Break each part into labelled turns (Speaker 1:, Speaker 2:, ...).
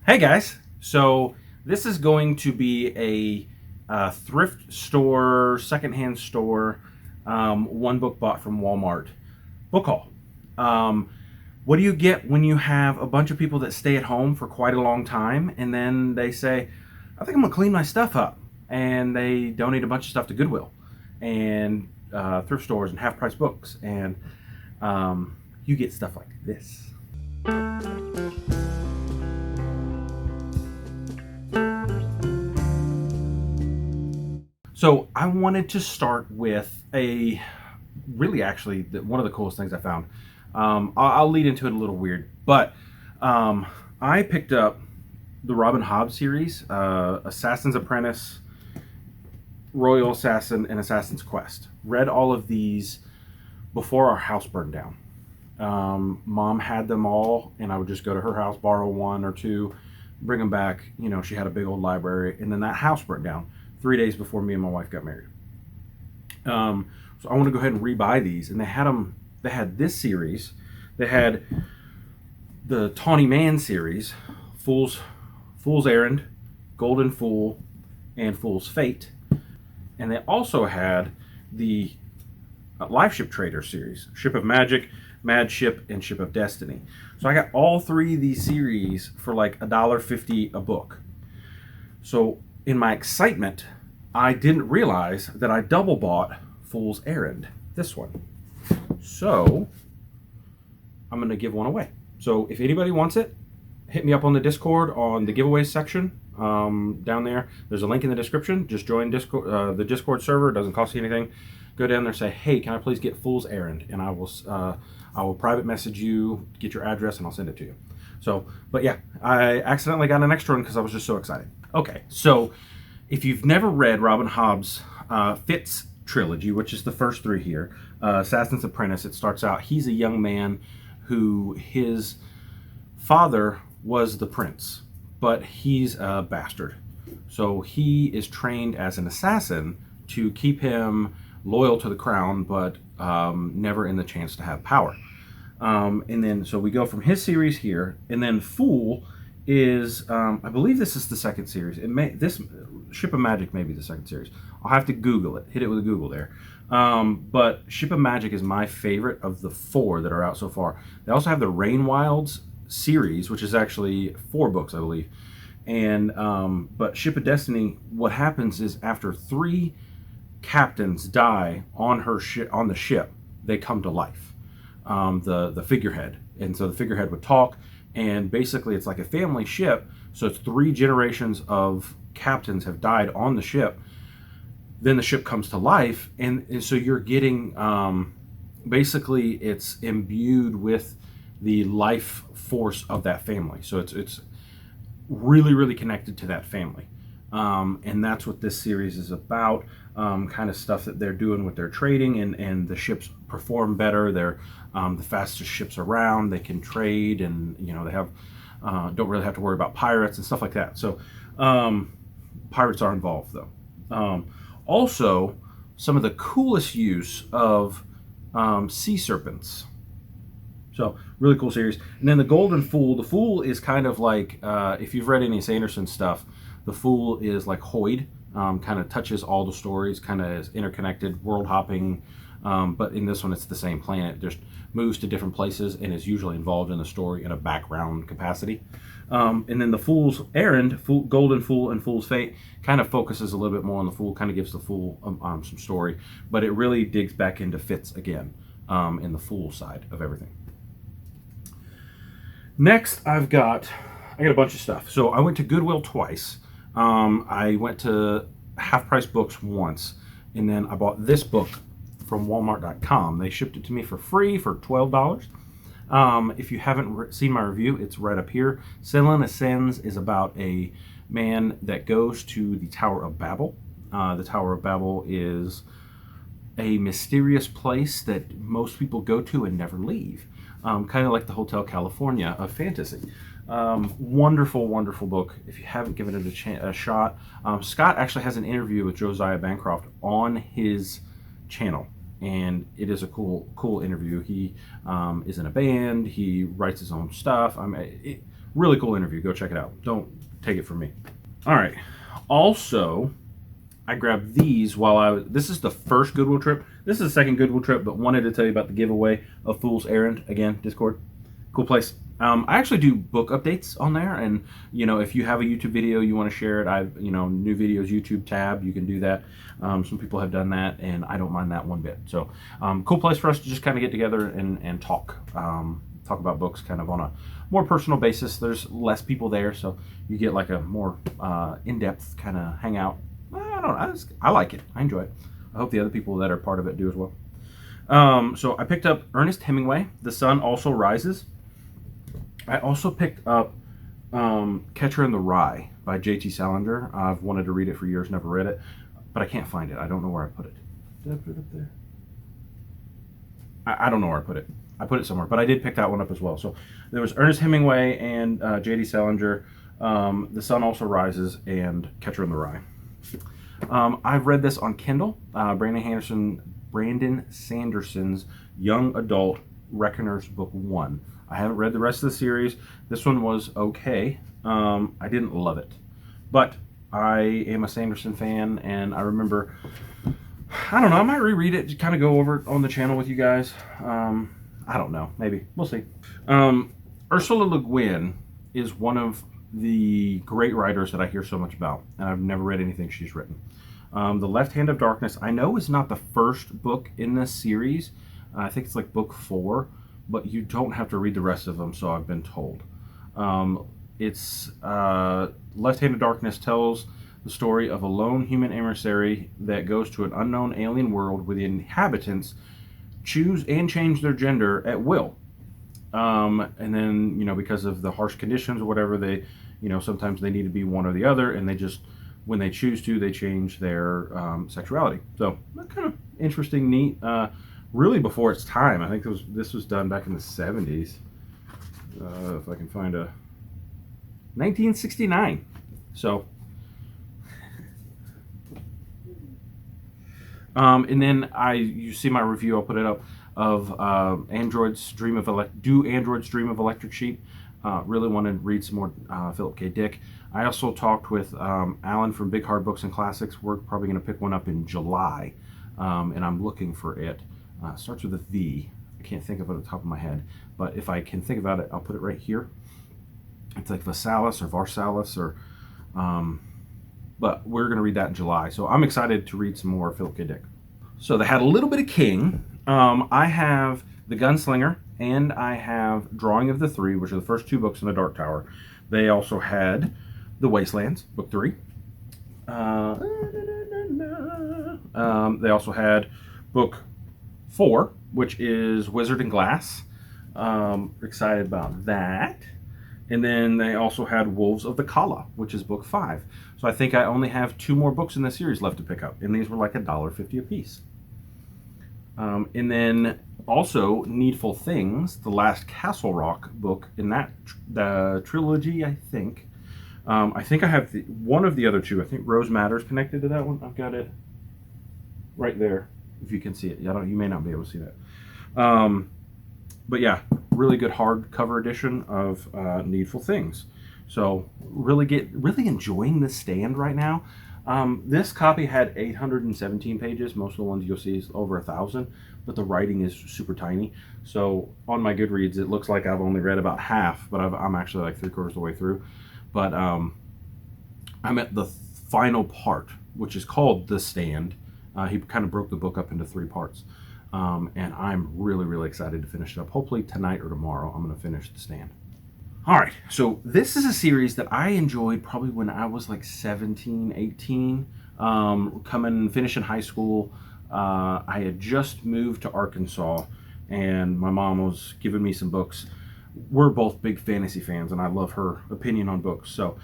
Speaker 1: Hey guys, so this is going to be a thrift store, secondhand store, one book bought from Walmart book haul. Um, what do you get when you have a bunch of people that stay at home for quite a long time and then they say, I think I'm gonna clean my stuff up, and they donate a bunch of stuff to Goodwill and thrift stores and half price books, and you get stuff like this. So I wanted to start with one of the coolest things I found. I'll lead into it a little weird, but I picked up the Robin Hobb series, Assassin's Apprentice, Royal Assassin, and Assassin's Quest. Read all of these before our house burned down. Mom had them all, and I would just go to her house, borrow one or two, bring them back. You know, she had a big old library, and then that house burnt down 3 days before me and my wife got married. So I want to go ahead and rebuy these, and they had them. They had this series. They had the Tawny Mann series, Fool's Errand, Golden Fool, and Fool's Fate, and they also had the Life Ship Trader series, Ship of Magic, Mad Ship, and Ship of Destiny. So I got all three of these series for like $1.50 a book. So in my excitement, I didn't realize that I double bought Fool's Errand, this one. So I'm going to give one away. So if anybody wants it, hit me up on the Discord on the giveaways section down there. There's a link in the description. Just join Discord, the Discord server. It doesn't cost you anything. Go down there and say, hey, can I please get Fool's Errand? And I will private message you, get your address, and I'll send it to you. So, but yeah, I accidentally got an extra one because I was just so excited. Okay, so if you've never read Robin Hobb's Fitz trilogy, which is the first three here, Assassin's Apprentice, it starts out, he's a young man who his father was the prince, but he's a bastard. So he is trained as an assassin to keep him loyal to the crown, but never in the chance to have power. And then, so we go from his series here, and then Fool is, I believe this is the second series. This Ship of Magic may be the second series. I'll have to Google it. Hit it with a Google there. But Ship of Magic is my favorite of the four that are out so far. They also have the Rain Wilds series, which is actually 4 books, I believe. And but Ship of Destiny, what happens is after 3 captains die on the ship, they come to life. The figurehead, and so the figurehead would talk, and basically it's like a family ship. So it's 3 generations of captains have died on the ship. Then the ship comes to life, and so you're getting basically it's imbued with the life force of that family. So it's really, really connected to that family. And that's what this series is about. Kind of stuff that they're doing with their trading, and the ships perform better. They're the fastest ships around. They can trade, and you know they have don't really have to worry about pirates and stuff like that. So pirates are involved though. Also, some of the coolest use of sea serpents. So really cool series. And then the Golden Fool. The Fool is kind of like if you've read any Sanderson stuff, the Fool is like Hoyd. Kind of touches all the stories, kind of is interconnected, world hopping, but in this one it's the same planet, just moves to different places and is usually involved in the story in a background capacity. And then the Fool's Errand, Golden Fool and Fool's Fate, kind of focuses a little bit more on the Fool, kind of gives the Fool some story, but it really digs back into Fitz again in the Fool side of everything. Next, I got a bunch of stuff. So I went to Goodwill twice. I went to Half Price Books once, and then I bought this book from Walmart.com. They shipped it to me for free for $12. If you haven't seen my review, it's right up here. Selin Ascends is about a man that goes to the Tower of Babel. The Tower of Babel is a mysterious place that most people go to and never leave. Kind of like the Hotel California of fantasy. Wonderful, wonderful book. If you haven't given it a shot, Scott actually has an interview with Josiah Bancroft on his channel, and it is a cool interview. He is in a band. He writes his own stuff. Really cool interview. Go check it out. Don't take it from me. All right. Also, I grabbed these while I was. This is the first Goodwill trip. This is the second Goodwill trip, but wanted to tell you about the giveaway of Fool's Errand. Again, Discord. Cool place. I actually do book updates on there, and if you have a YouTube video you want to share it, new videos YouTube tab, you can do that. Some people have done that, and I don't mind that one bit. So, cool place for us to just kind of get together and talk about books, kind of on a more personal basis. There's less people there, so you get like a more in-depth kind of hangout. I don't know. I like it. I enjoy it. I hope the other people that are part of it do as well. So I picked up Ernest Hemingway, The Sun Also Rises. I also picked up Catcher in the Rye by Jd Salinger. I've wanted to read it for years, never read it, but I can't find it. I don't know where I put it. Did I put it up there? I don't know where I put it. I put it somewhere, but I did pick that one up as well. So there was Ernest Hemingway and Jd Salinger, The Sun Also Rises, and Catcher in the Rye. I've read this on Kindle. Brandon Sanderson's Young Adult Reckoners Book 1. I haven't read the rest of the series. This one was okay. I didn't love it. But I am a Sanderson fan, and I remember, I don't know, I might reread it, just kind of go over it on the channel with you guys. I don't know, maybe. We'll see. Ursula Le Guin is one of the great writers that I hear so much about, and I've never read anything she's written. The Left Hand of Darkness, I know is not the first book in this series. I think it's like book 4. But you don't have to read the rest of them, so I've been told. It's Left Hand of Darkness tells the story of a lone human emissary that goes to an unknown alien world where the inhabitants choose and change their gender at will. And then, because of the harsh conditions or whatever, they, sometimes they need to be one or the other, and they just, when they choose to, they change their sexuality. So, kind of interesting, neat. Really before its time. I think this was done back in the 70s. If I can find a 1969. So, and then you see my review. I'll put it up of Android's Dream of Electric Sheep. Really wanted to read some more Philip K. Dick. I also talked with Alan from Big Hard Books and Classics. We're probably going to pick one up in July, and I'm looking for it. Starts with a V. I can't think of it at the top of my head, but if I can think about it, I'll put it right here. It's like Vasalis or Varsalis, but we're going to read that in July. So I'm excited to read some more Philip K. Dick. So they had a little bit of King. I have The Gunslinger, and I have Drawing of the Three, which are the first 2 books in the Dark Tower. They also had The Wastelands, book 3. They also had book 4, which is Wizard and Glass. Excited about that. And then they also had Wolves of the Calla, which is book 5. So I think I only have 2 more books in the series left to pick up, and these were like $1.50 a piece. And then also Needful Things, the last Castle Rock book in that the trilogy, I think. I think I have one of the other 2. I think Rose Matter's connected to that one. I've got it right there. If you can see it. You may not be able to see that. But yeah, really good hardcover edition of Needful Things. So really enjoying The Stand right now. This copy had 817 pages. Most of the ones you'll see is over 1,000, but the writing is super tiny. So on my Goodreads, it looks like I've only read about half, but I'm actually like 3/4 of the way through. But I'm at the final part, which is called The Stand. He kind of broke the book up into 3 parts. And I'm really, really excited to finish it up. Hopefully tonight or tomorrow, I'm going to finish The Stand. All right, so this is a series that I enjoyed probably when I was like 17, 18, finishing high school. I had just moved to Arkansas, and my mom was giving me some books. We're both big fantasy fans, and I love her opinion on books. So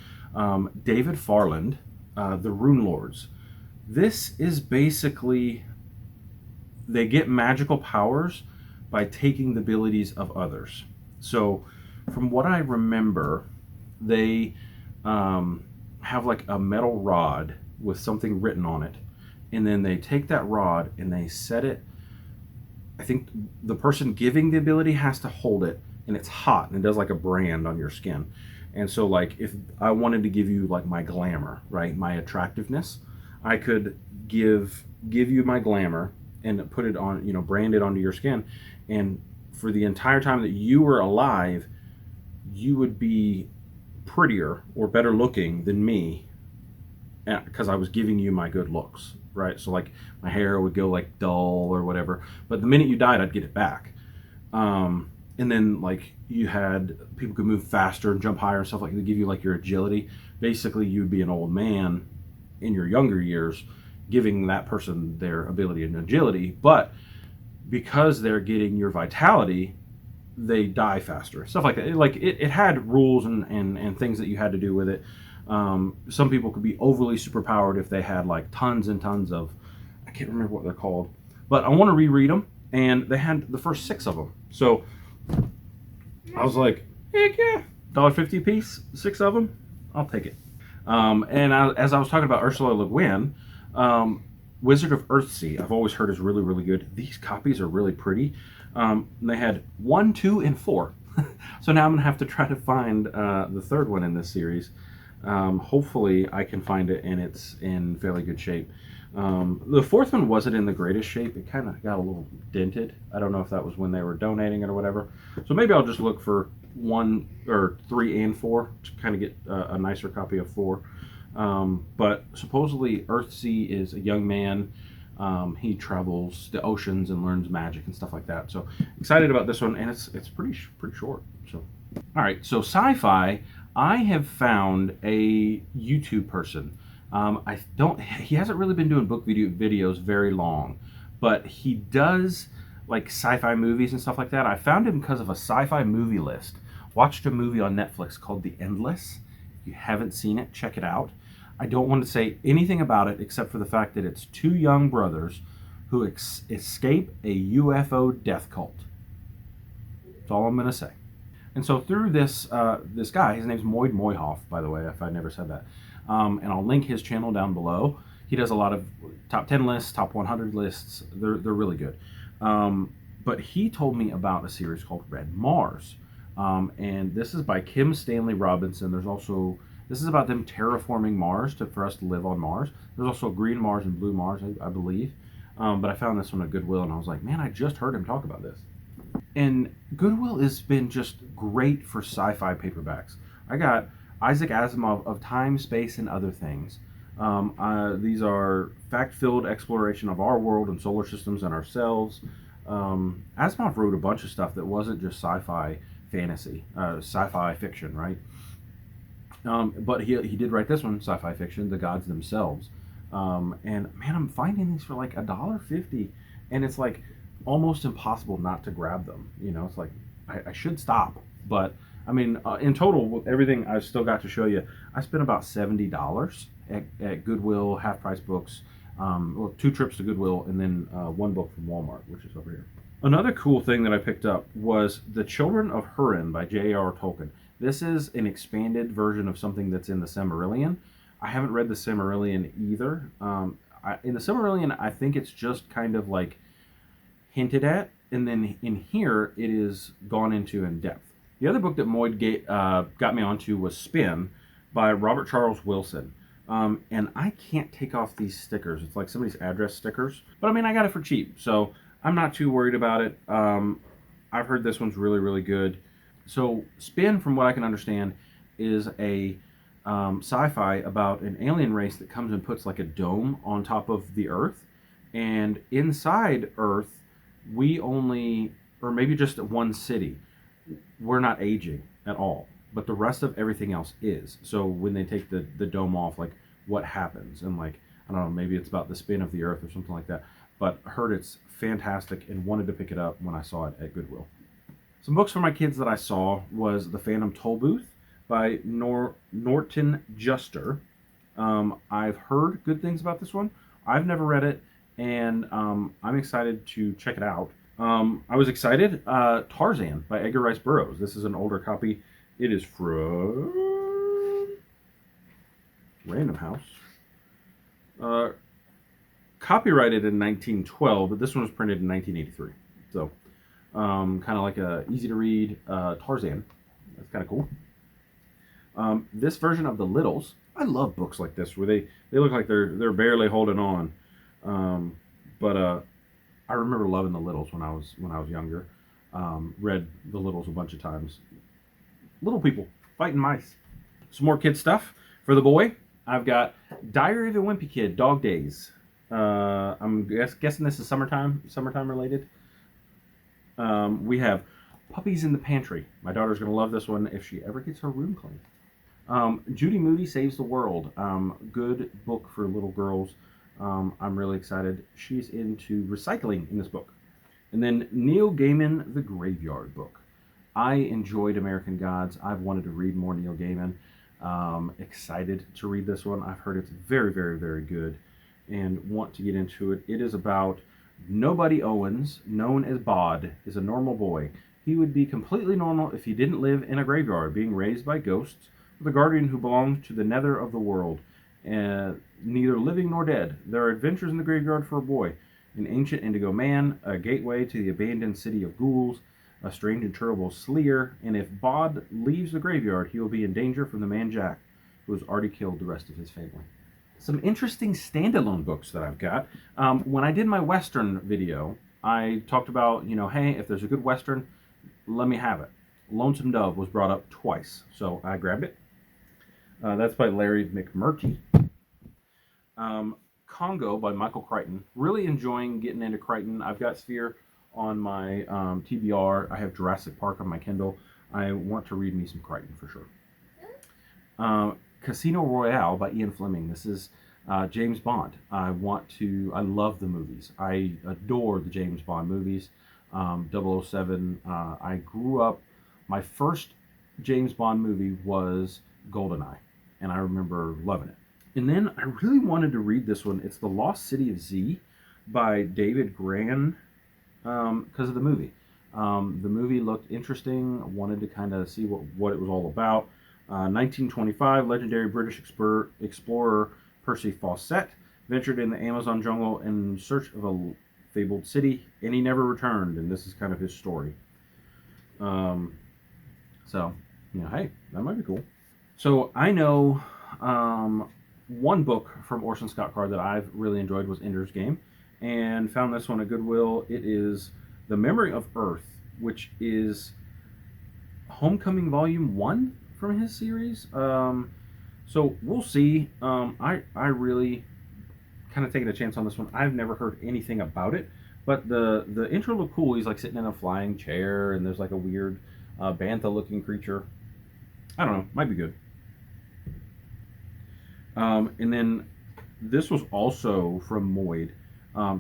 Speaker 1: David Farland, The Rune Lords. This is basically, they get magical powers by taking the abilities of others. So from what I remember, they have like a metal rod with something written on it, and then they take that rod and they set it, I think the person giving the ability has to hold it, and it's hot and it does like a brand on your skin, And so, like, if I wanted to give you like my glamour, right, my attractiveness, I could give you my glamour and put it on, brand it onto your skin, and for the entire time that you were alive, you would be prettier or better looking than me because I was giving you my good looks, right? So like my hair would go like dull or whatever, but the minute you died, I'd get it back. And then like you had people could move faster and jump higher and stuff like that, give you like your agility. Basically, you'd be an old man in your younger years, giving that person their ability and agility, but because they're getting your vitality, they die faster. Stuff like that. Like it had rules and things that you had to do with it. Some people could be overly superpowered if they had like tons and tons of, I can't remember what they're called, but I want to reread them, and they had the first 6 of them. So I was like, heck yeah, $1.50 a piece, 6 of them, I'll take it. As I was talking about Ursula Le Guin, Wizard of Earthsea, I've always heard is really, really good. These copies are really pretty. They had 1, 2, and 4. So now I'm going to have to try to find the 3rd one in this series. Hopefully I can find it and it's in fairly good shape. The 4th one wasn't in the greatest shape. It kind of got a little dented. I don't know if that was when they were donating it or whatever. So maybe I'll just look for 1 or 3 and 4 to kind of get a nicer copy of 4. But supposedly Earthsea is a young man. He travels the oceans and learns magic and stuff like that. So excited about this one, and it's pretty short. So all right, so Sci-Fi, I have found a YouTube person. He hasn't really been doing book videos very long, but he does like sci-fi movies and stuff like that. I found him because of a sci-fi movie list. Watched a movie on Netflix called The Endless. If you haven't seen it, check it out. I don't want to say anything about it except for the fact that it's 2 young brothers who escape a UFO death cult. That's all I'm going to say. And so through this this guy, his name's Moid Moyhoff, by the way, if I never said that. And I'll link his channel down below. He does a lot of top 10 lists, top 100 lists. They're really good. But he told me about a series called Red Mars. And this is by Kim Stanley Robinson. This is about them terraforming Mars for us to live on Mars. There's also Green Mars and Blue Mars, I believe. But I found this one at Goodwill, and I was like, man, I just heard him talk about this. And Goodwill has been just great for sci-fi paperbacks. I got Isaac Asimov of Time, Space, and Other Things. These are fact-filled exploration of our world and solar systems and ourselves. Asimov wrote a bunch of stuff that wasn't just sci-fi fantasy, sci-fi fiction, right? But he did write this one, sci-fi fiction, The Gods Themselves. And man, I'm finding these for like $1.50, and it's like almost impossible not to grab them. It's like I should stop, but I mean, in total, with everything I've still got to show you, I spent about $70 at Goodwill, Half Price Books, 2 trips to Goodwill, and then 1 book from Walmart, which is over here. Another cool thing that I picked up was The Children of Hrin by J.R. Tolkien. This is an expanded version of something that's in the Silmarillion. I haven't read the Silmarillion either. In the Silmarillion, I think it's just kind of like hinted at, and then in here it is gone into in depth. The other book that Moyd got me onto was Spin by Robert Charles Wilson. And I can't take off these stickers. It's like somebody's address stickers. But I mean, I got it for cheap, so I'm not too worried about it. I've heard this one's really, really good. So Spin, from what I can understand, is a sci-fi about an alien race that comes and puts like a dome on top of the Earth. And inside Earth, we only, or maybe just one city, we're not aging at all, but the rest of everything else is. So when they take the dome off, like what happens? And like, I don't know, maybe it's about the spin of the Earth or something like that. But I heard it's fantastic and wanted to pick it up when I saw it at Goodwill. Some books for my kids that I saw was The Phantom Tollbooth by Norton Juster. I've heard good things about this one. I've never read it, and I'm excited to check it out. I was excited. Tarzan by Edgar Rice Burroughs. This is an older copy. It is from Random House. Copyrighted in 1912, but this one was printed in 1983. So, kind of like a easy to read Tarzan. That's kind of cool. This version of The Littles, I love books like this where they look like they're barely holding on. But I remember loving The Littles when I was younger. Read The Littles a bunch of times. Little people fighting mice. Some more kid stuff for the boy. I've got Diary of a Wimpy Kid, Dog Days. I'm guessing this is summertime related. We have Puppies in the Pantry. My daughter's going to love this one if she ever gets her room clean. Judy Moody Saves the World. Good book for little girls. I'm really excited. She's into recycling in this book. And then Neil Gaiman, The Graveyard Book. I enjoyed American Gods. I've wanted to read more Neil Gaiman. Excited to read this one. I've heard it's very, very, very good and want to get into it. It is about Nobody Owens, known as Bod, is a normal boy. He would be completely normal if he didn't live in a graveyard, being raised by ghosts, with a guardian who belongs to the nether of the world, neither living nor dead. There are adventures in the graveyard for a boy. An ancient indigo man, a gateway to the abandoned city of ghouls, a strange and terrible sleer, and if Bod leaves the graveyard, he will be in danger from the man Jack, who has already killed the rest of his family. Some interesting standalone books that I've got. When I did my Western video, I talked about, hey, if there's a good Western, let me have it. Lonesome Dove was brought up twice, so I grabbed it. That's by Larry McMurtry. Congo by Michael Crichton. Really enjoying getting into Crichton. I've got Sphere on my TBR. I have Jurassic Park on my Kindle. I want to read me some Crichton for sure. Casino Royale by Ian Fleming. This is James Bond. I love the movies. I adore the James Bond movies. 007. I grew up, my first James Bond movie was GoldenEye, and I remember loving it. And then I really wanted to read this one. It's The Lost City of Z by David Gran, because of the movie. The movie looked interesting. I wanted to kind of see what it was all about. 1925, legendary British explorer Percy Fawcett ventured in the Amazon jungle in search of a fabled city, and he never returned. And this is kind of his story. So, hey, that might be cool. So I know one book from Orson Scott Card that I've really enjoyed was Ender's Game, and found this one at Goodwill. It is The Memory of Earth, which is Homecoming Volume 1 from his series. So we'll see. I really kind of taking a chance on this one. I've never heard anything about it, but the intro looked cool. He's like sitting in a flying chair, and there's like a weird bantha-looking creature. I don't know. Might be good. And then this was also from Moid,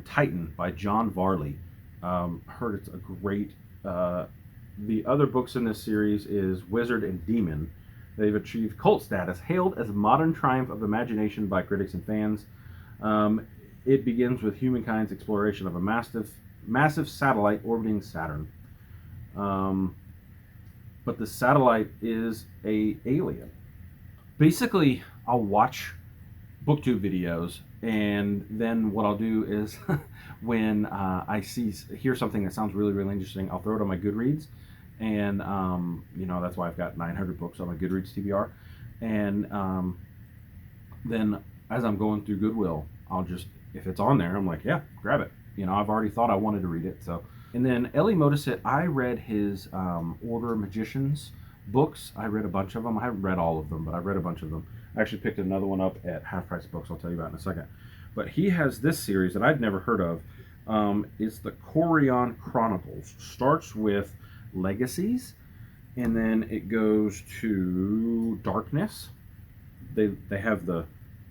Speaker 1: Titan by John Varley. Heard it's a great. The other books in this series is Wizard and Demon. They've achieved cult status, hailed as a modern triumph of imagination by critics and fans. It begins with humankind's exploration of a massive satellite orbiting Saturn. But the satellite is an alien. Basically, I'll watch booktube videos, and then what I'll do is when I hear something that sounds really, really interesting, I'll throw it on my Goodreads, and that's why I've got 900 books on my Goodreads TBR. And then as I'm going through Goodwill, I'll just, if it's on there, I'm like, yeah, grab it. I've already thought I wanted to read it. So, and then Elie Motisset, I read his Order of Magicians books. I read a bunch of them. I haven't read all of them, but I've read a bunch of them. I actually picked another one up at Half Price Books I'll tell you about in a second. But he has this series that I'd never heard of. It's the Corion Chronicles. Starts with Legacies, and then it goes to Darkness. They have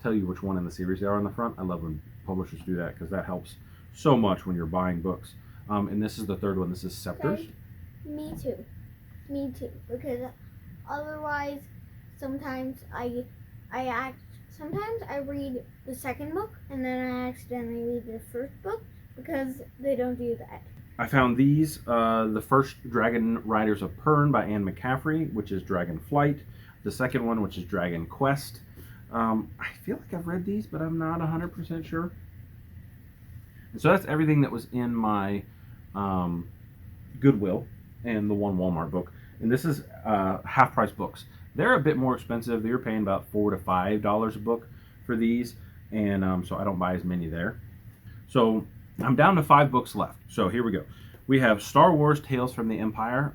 Speaker 1: tell you which one in the series they are on the front. I love when publishers do that, because that helps so much when you're buying books. And this is the third one. This is Scepters.
Speaker 2: Okay. Me too. Because otherwise, sometimes I read the second book, and then I accidentally read the first book, because they don't do that.
Speaker 1: I found these, the first, Dragon Riders of Pern by Anne McCaffrey, which is Dragon Flight. The second one, which is Dragon Quest. I feel like I've read these, but I'm not 100% sure. And so that's everything that was in my Goodwill and the one Walmart book. And this is Half Price Books. They're a bit more expensive. You're paying about $4 to $5 a book for these, and so I don't buy as many there. So I'm down to 5 books left. So here we go. We have Star Wars Tales from the Empire.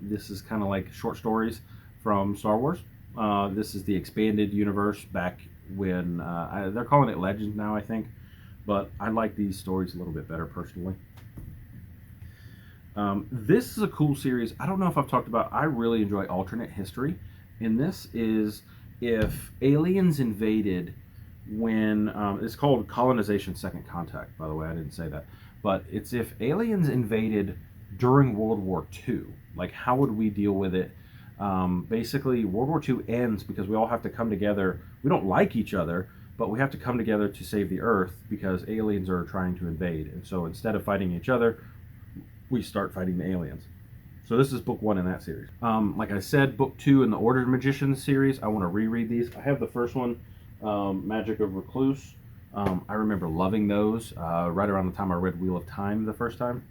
Speaker 1: This is kind of like short stories from Star Wars. This is the expanded universe back when they're calling it Legends now, I think. But I like these stories a little bit better personally. This is a cool series. I don't know if I've talked about. I really enjoy alternate history, and this is if aliens invaded when it's called Colonization Second Contact. By the way, I didn't say that, but it's if aliens invaded during World War II. Like, how would we deal with it? Basically, World War II ends because we all have to come together. We don't like each other, but we have to come together to save the Earth because aliens are trying to invade. And so instead of fighting each other, we start fighting the aliens. So this is book 1 in that series. Like I said, book 2 in the Order of Magicians series. I want to reread these. I have the first one, Magic of Recluse. I remember loving those right around the time I read Wheel of Time the first time.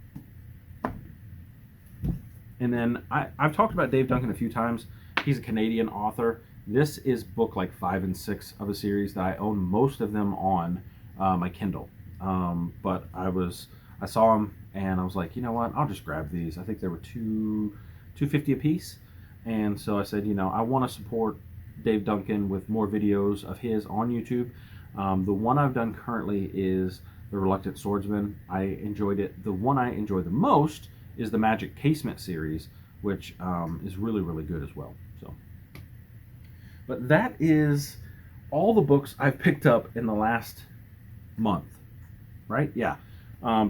Speaker 1: And then I've talked about Dave Duncan a few times. He's a Canadian author. This is book like 5 and 6 of a series that I own most of them on my Kindle. But I saw them and I was like, you know what? I'll just grab these. I think they were $2.50 a piece. And so I said, you know, I want to support Dave Duncan with more videos of his on YouTube. The one I've done currently is The Reluctant Swordsman. I enjoyed it. The one I enjoy the most is the Magic Casement series, which is really, really good as well. So, but that is all the books I've picked up in the last month, right? Yeah.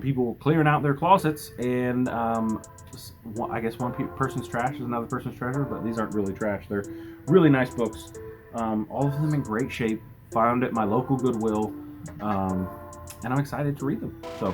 Speaker 1: People clearing out their closets, and I guess one person's trash is another person's treasure, but these aren't really trash. They're really nice books. All of them in great shape. Found at my local Goodwill, and I'm excited to read them. So